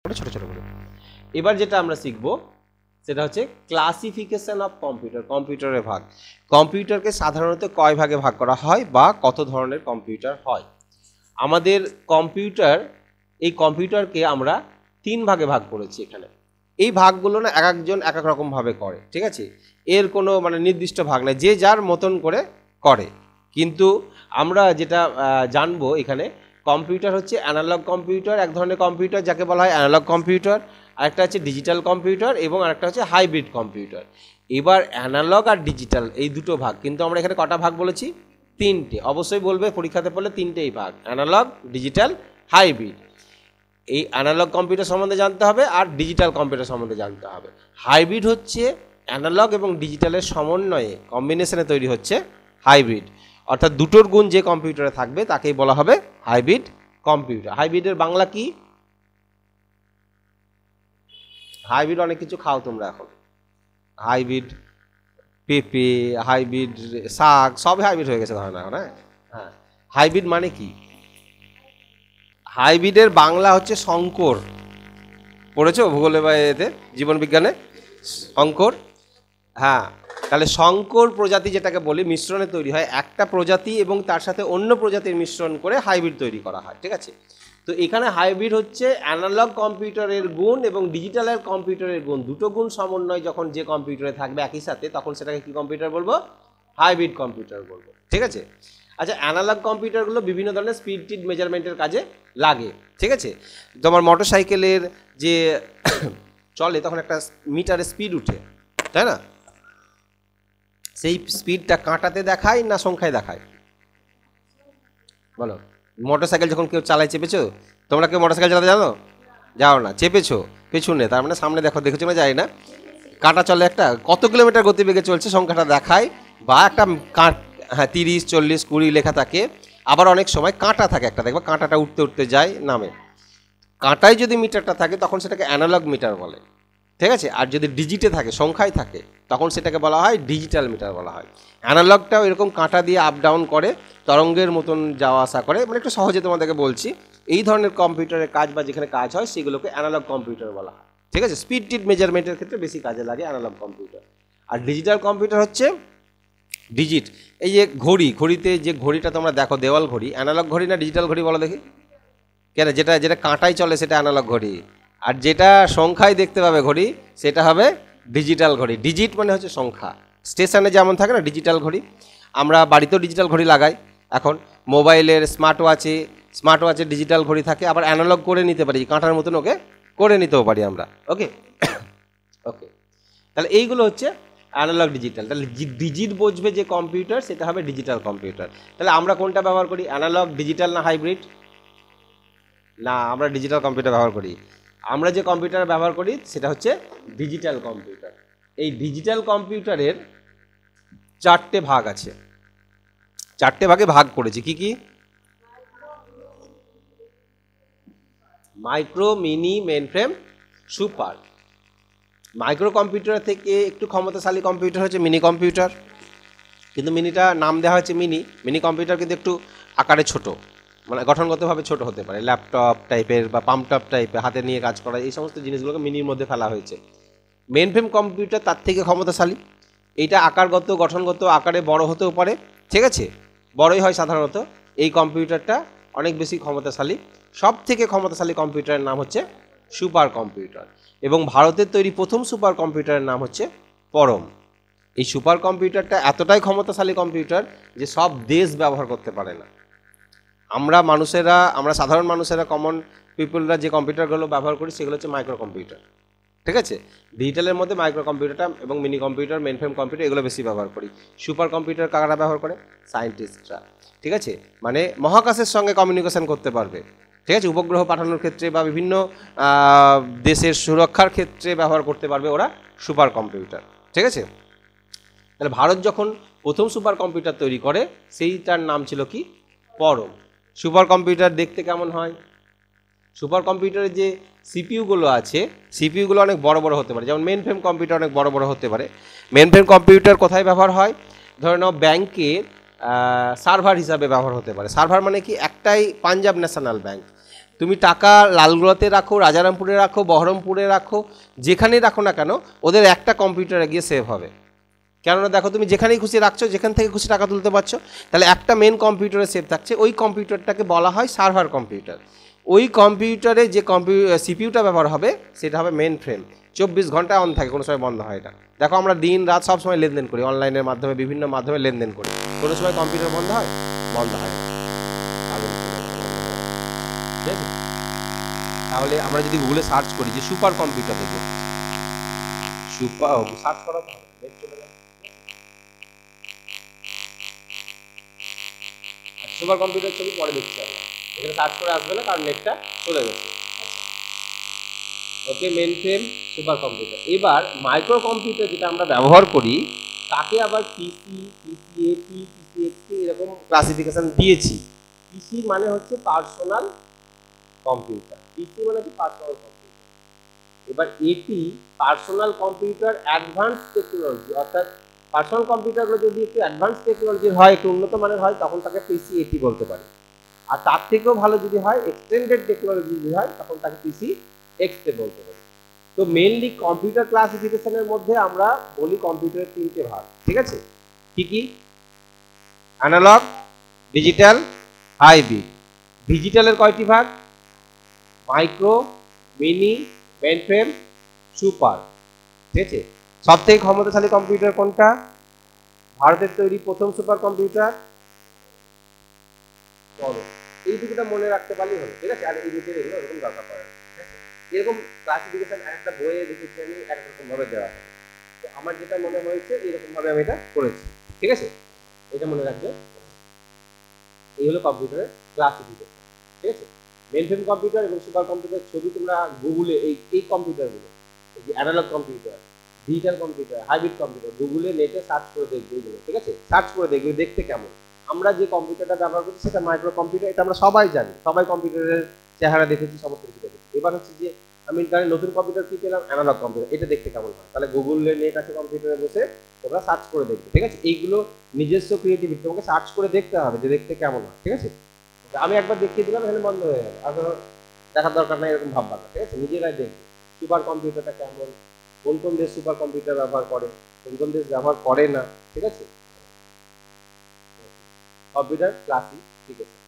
ছোট ছোট করে। এবার যেটা আমরা শিখব সেটা হচ্ছে ক্লাসিফিকেশন অফ কম্পিউটার, কম্পিউটারের ভাগ। কম্পিউটারকে সাধারণত কয় ভাগে ভাগ করা হয় বা কত ধরনের কম্পিউটার হয়? আমাদের কম্পিউটার, এই কম্পিউটারকে আমরা 3 ভাগে ভাগ করেছি এখানে। এই ভাগগুলো না এক একজন এক এক রকমভাবে করে, ঠিক আছে? এর কোনো মানে নির্দিষ্ট ভাগ নাই, যে যার মতন করে করে। কিন্তু আমরা যেটা জানবো এখানে, কম্পিউটার হচ্ছে অ্যানালগ কম্পিউটার, এক ধরনের কম্পিউটার যাকে বলা হয় অ্যানালগ কম্পিউটার, আরেকটা হচ্ছে ডিজিটাল কম্পিউটার এবং আরেকটা হচ্ছে হাইব্রিড কম্পিউটার। এবার অ্যানালগ আর ডিজিটাল এই দুটো ভাগ, কিন্তু আমরা এখানে কটা ভাগ বলেছি? 3টে। অবশ্যই বলবে পরীক্ষাতে পড়লে 3টেই ভাগ, অ্যানালগ, ডিজিটাল, হাইব্রিড। এই অ্যানালগ কম্পিউটার সম্বন্ধে জানতে হবে আর ডিজিটাল কম্পিউটার সম্বন্ধে জানতে হবে। হাইব্রিড হচ্ছে অ্যানালগ এবং ডিজিটালের সমন্বয়ে কম্বিনেশনে তৈরি হচ্ছে হাইব্রিড, অর্থাৎ দুটোর গুণ যে কম্পিউটারে থাকবে তাকেই বলা হবে হাইব্রিড কম্পিউটার। হাইব্রিডের বাংলা কি? হাইব্রিড অনেক কিছু খাও তোমরা এখন, হাইব্রিড পেঁপে, হাইব্রিড শাক, সবই হাইব্রিড হয়ে গেছে ধারণা এখন। হ্যাঁ, হাইব্রিড মানে কি? হাইব্রিডের বাংলা হচ্ছে শঙ্কর। পড়েছো ভূগোলে বা এতে জীবন বিজ্ঞানে শঙ্কর? হ্যাঁ, তাহলে শঙ্কর প্রজাতি যেটাকে বলি মিশ্রণে তৈরি হয়, একটা প্রজাতি এবং তার সাথে অন্য প্রজাতির মিশ্রণ করে হাইব্রিড তৈরি করা হয়, ঠিক আছে? তো এখানে হাইব্রিড হচ্ছে অ্যানালগ কম্পিউটারের গুণ এবং ডিজিটালের কম্পিউটারের গুণ, দুটো গুণ সমন্বয় যখন যে কম্পিউটারে থাকবে একই সাথে, তখন সেটাকে কি কম্পিউটার বলবো? হাইব্রিড কম্পিউটার বলবো, ঠিক আছে? আচ্ছা, অ্যানালগ কম্পিউটারগুলো বিভিন্ন ধরনের স্পিড টিড মেজারমেন্টের কাজে লাগে, ঠিক আছে? তোমার মোটর সাইকেলের যে চলে তখন একটা মিটারে স্পিড উঠে, তাই না? সেই স্পিডটা কাঁটাতে দেখায় না সংখ্যায় দেখায়? বলো। মোটর সাইকেল যখন কেউ চালায়, চেপেছো? তোমরা কেউ মোটর সাইকেল চালাতে জানো? যাও না, চেপেছো পেছনে, তার মানে সামনে দেখো, দেখেছো না যায় না, কাঁটা চলে একটা, কত কিলোমিটার গতিবেগে চলছে সংখ্যাটা দেখায়, বা একটা হ্যাঁ 30, 40, 20 লেখা থাকে। আবার অনেক সময় কাঁটা থাকে একটা, দেখবা কাঁটাটা উঠতে উঠতে যায় নামে। কাঁটায় যদি মিটারটা থাকে তখন সেটাকে অ্যানালগ মিটার বলে, ঠিক আছে? আর যদি ডিজিটে থাকে, সংখ্যায় থাকে, তখন সেটাকে বলা হয় ডিজিটাল মিটার বলা হয়। অ্যানালগটাও এরকম কাঁটা দিয়ে আপ ডাউন করে, তরঙ্গের মতন যাওয়া আসা করে, মানে একটু সহজে তোমাদেরকে বলছি। এই ধরনের কম্পিউটারের কাজ বা যেখানে কাজ হয় সেগুলোকে অ্যানালগ কম্পিউটার বলা হয়, ঠিক আছে? স্পিড টিড মেজারমেন্টের ক্ষেত্রে বেশি কাজে লাগে অ্যানালগ কম্পিউটার। আর ডিজিটাল কম্পিউটার হচ্ছে ডিজিট। এই যে ঘড়ি, ঘড়িতে যে ঘড়িটা তোমরা দেখো দেওয়াল ঘড়ি, অ্যানালগ ঘড়ি না ডিজিটাল ঘড়ি বলো দেখি? কেন? যেটা যেটা কাঁটায় চলে সেটা অ্যানালগ ঘড়ি, আর যেটা সংখ্যায় দেখতে পাবে ঘড়ি সেটা হবে ডিজিটাল ঘড়ি। ডিজিট মানে হচ্ছে সংখ্যা। স্টেশনে যেমন থাকে না ডিজিটাল ঘড়ি, আমরা বাড়িতেও ডিজিটাল ঘড়ি লাগাই। এখন মোবাইলের স্মার্ট ওয়াচে ডিজিটাল ঘড়ি থাকে, আবার অ্যানালগ করে নিতে পারি, কাঁটার মতন ওকে করে নিতেও পারি আমরা। ওকে ওকে, তাহলে এইগুলো হচ্ছে অ্যানালগ ডিজিটাল। তাহলে ডিজিট বুঝবে যে কম্পিউটার সেটা হবে ডিজিটাল কম্পিউটার। তাহলে আমরা কোনটা ব্যবহার করি, অ্যানালগ, ডিজিটাল না হাইব্রিড? না, আমরা ডিজিটাল কম্পিউটার ব্যবহার করি। আমরা যে কম্পিউটার ব্যবহার করি সেটা হচ্ছে ডিজিটাল কম্পিউটার। এই ডিজিটাল কম্পিউটারের 4টে ভাগ আছে, 4টে ভাগে ভাগ করেছি। কি কি? Micro, mini, mainframe, super. Micro computer থেকে একটু ক্ষমতাশালী কম্পিউটার হচ্ছে মিনি কম্পিউটার, কিন্তু মিনিটা নাম দেওয়া হয়েছে মিনি। মিনি কম্পিউটার কিন্তু একটু আকারে ছোট, মানে গঠনগতভাবে ছোট হতে পারে, ল্যাপটপ টাইপের বা পাম্পটপ টাইপের, হাতে নিয়ে কাজ করা, এই সমস্ত জিনিসগুলোকে মিনির মধ্যে ফেলা হয়েছে। মেইনফ্রেম কম্পিউটার তার থেকে ক্ষমতাশালী, এইটা আকারগত গঠনগত আকারে বড় হতেও পারে, ঠিক আছে? বড়ই হয় সাধারণত। এই কম্পিউটারটা অনেক বেশি ক্ষমতাশালী। সব থেকে ক্ষমতাশালী কম্পিউটারের নাম হচ্ছে সুপার কম্পিউটার, এবং ভারতের তৈরি প্রথম সুপার কম্পিউটারের নাম হচ্ছে পরম। এই সুপার কম্পিউটারটা এতটাই ক্ষমতাশালী কম্পিউটার যে সব দেশ ব্যবহার করতে পারে না। আমরা সাধারণ মানুষেরা, কমন পিপলরা যে কম্পিউটারগুলো ব্যবহার করি সেগুলো হচ্ছে মাইক্রো কম্পিউটার, ঠিক আছে? ডিজিটালের মধ্যে মাইক্রো কম্পিউটারটা এবং মিনি কম্পিউটার, মেইনফ্রেম কম্পিউটার এগুলো বেশি ব্যবহার করি। সুপার কম্পিউটার কারা ব্যবহার করে? সায়েন্টিস্টরা, ঠিক আছে? মানে মহাকাশের সঙ্গে কমিউনিকেশন করতে পারবে, ঠিক আছে? উপগ্রহ পাঠানোর ক্ষেত্রে বা বিভিন্ন দেশের সুরক্ষার ক্ষেত্রে ব্যবহার করতে পারবে ওরা সুপার কম্পিউটার, ঠিক আছে? তাহলে ভারত যখন প্রথম সুপার কম্পিউটার তৈরি করে সেইটার নাম ছিল কি? পরম। সুপার কম্পিউটার দেখতে কেমন হয়? সুপার কম্পিউটারের যে সিপিইউগুলো আছে, সিপিইউগুলো অনেক বড় বড় হতে পারে, যেমন মেইনফ্রেম কম্পিউটার অনেক বড় বড় হতে পারে। মেইনফ্রেম কম্পিউটার কোথায় ব্যবহার হয়? ধরে নাও ব্যাংকের সার্ভার হিসাবে ব্যবহার হতে পারে। সার্ভার মানে কি? একটাই পাঞ্জাব ন্যাশনাল ব্যাংক, তুমি টাকা লালগোলাতে রাখো, রাজারামপুরে রাখো, বহরমপুরে রাখো, যেখানেই রাখো না কেন ওদের একটা কম্পিউটারে গিয়ে সেভ হবে। কেননা দেখো তুমি যেখানেই খুশি রাখছো, যেখান থেকে খুশি টাকা তুলতে পারছো, তাহলে একটা মেন কম্পিউটারে সেভ থাকছে। ওই কম্পিউটারটাকে বলা হয় সার্ভার কম্পিউটার। ওই কম্পিউটারে যে সিপিইউটা ব্যবহার হবে সেটা হবে মেন ফ্রেম। 24 ঘন্টা অন থাকে, কোনো সময় বন্ধ হয় না। দেখো আমরা দিন রাত সব সময় লেনদেন করি, অনলাইনের মাধ্যমে বিভিন্ন মাধ্যমে লেনদেন করি, কোনো সময় কম্পিউটার বন্ধ হয়? বন্ধ হয় না। ঠিক আছে, তাহলে আমরা যদি গুগলে সার্চ করি যে সুপার কম্পিউটার দেবো, সুপার সার্চ করা তো হবে, নেট চলে যাবে। সুপার কম্পিউটার ছবি পরে দেখছি আমরা, এখানে সার্চ করে আসবে না কারণ নেটটা চলে গেছে। ওকে, মেন ফ্রেম, সুপার কম্পিউটার। এবার মাইক্রো কম্পিউটার যেটা আমরা ব্যবহার করি তাকে আবার পিসি, পিসিএপি, পিসিএক্সপি এরকম ক্লাসিফিকেশন দিয়েছি। পিসি মানে হচ্ছে পার্সোনাল কম্পিউটার, পিসি মানে হচ্ছে পার্সোনাল কম্পিউটার। এবার এটি পার্সোনাল কম্পিউটার অ্যাডভান্স টেকনোলজি, অর্থাৎ পার্সোনাল কম্পিউটারগুলো যদি একটু অ্যাডভান্স টেকনোলজির হয়, একটু উন্নত মানের হয়, তখন তাকে পিসি এটি বলতে পারি। আর তার থেকেও ভালো যদি হয়, এক্সটেন্ডেড টেকনোলজি যদি হয়, তখন তাকে পিসি এক্সটে বলতে পারি। তো মেইনলি কম্পিউটার ক্লাসিফিকেশনের মধ্যে আমরা বলি কম্পিউটারের 3টে ভাগ, ঠিক আছে? কি কি? Analogue, digital, hybrid. ডিজিটালের কয়টি ভাগ? Micro, mini, mainframe, super. ঠিক আছে, সব থেকে ক্ষমতাশালী কম্পিউটার কোনটা? ভারতের তৈরি প্রথম সুপার কম্পিউটার বড়। এই দুটোটা মনে রাখতে পারলেই হলো, ঠিক আছে? আর এই দুটো এগুলো এরকম দরকার পড়ে না, ঠিক আছে? এরকম ক্লাসিফিকেশন একটা বইয়ে দেখেছি আমি, একরকম ভাবে দেওয়া হয়। তো আমার যেটা মনে হয়েছে এরকম ভাবে আমি এটা করেছি, ঠিক আছে? এটা মনে রাখবে। এই হলো কম্পিউটারের ক্লাসিফিকেশন, ঠিক আছে? মেইনফ্রেম কম্পিউটার এবং সুপার কম্পিউটার ছবি তোমরা গুগলে এই কম্পিউটারগুলো, এই যে analog computer, digital computer, hybrid computer, গুগলে নেটে সার্চ করে দেখবে এগুলো, ঠিক আছে? সার্চ করে দেখবে দেখতে কেমন। আমরা যে কম্পিউটারটা ব্যবহার করছি সেটা মাইক্রো কম্পিউটার, এটা আমরা সবাই জানি, সবাই কম্পিউটারের চেহারা দেখেছি, সমস্ত কিছু দেখেছি। এবার হচ্ছে যে আমি তাহলে নতুন কম্পিউটার কি পেলাম? অ্যানালগ কম্পিউটার, এটা দেখতে কেমন হয়? তাহলে গুগলে নেট আছে, কম্পিউটারে বসে তোমরা সার্চ করে দেখবে, ঠিক আছে? এইগুলো নিজস্ব ক্রিয়েটিভিটি, তোমাকে সার্চ করে দেখতে হবে যে দেখতে কেমন হয়, ঠিক আছে? আমি একবার দেখিয়ে দিলাম, এখানে বন্ধ হয়ে গেল, আর দেখার দরকার নাই এরকম ভাববা না, ঠিক আছে? নিজেরাই দেখবে সুপার কম্পিউটারটা কেমন, কোন কোন দেশ সুপার কম্পিউটার ব্যবহার করে, কোন কোন দেশ ব্যবহার করে না, ঠিক আছে? Computer classification.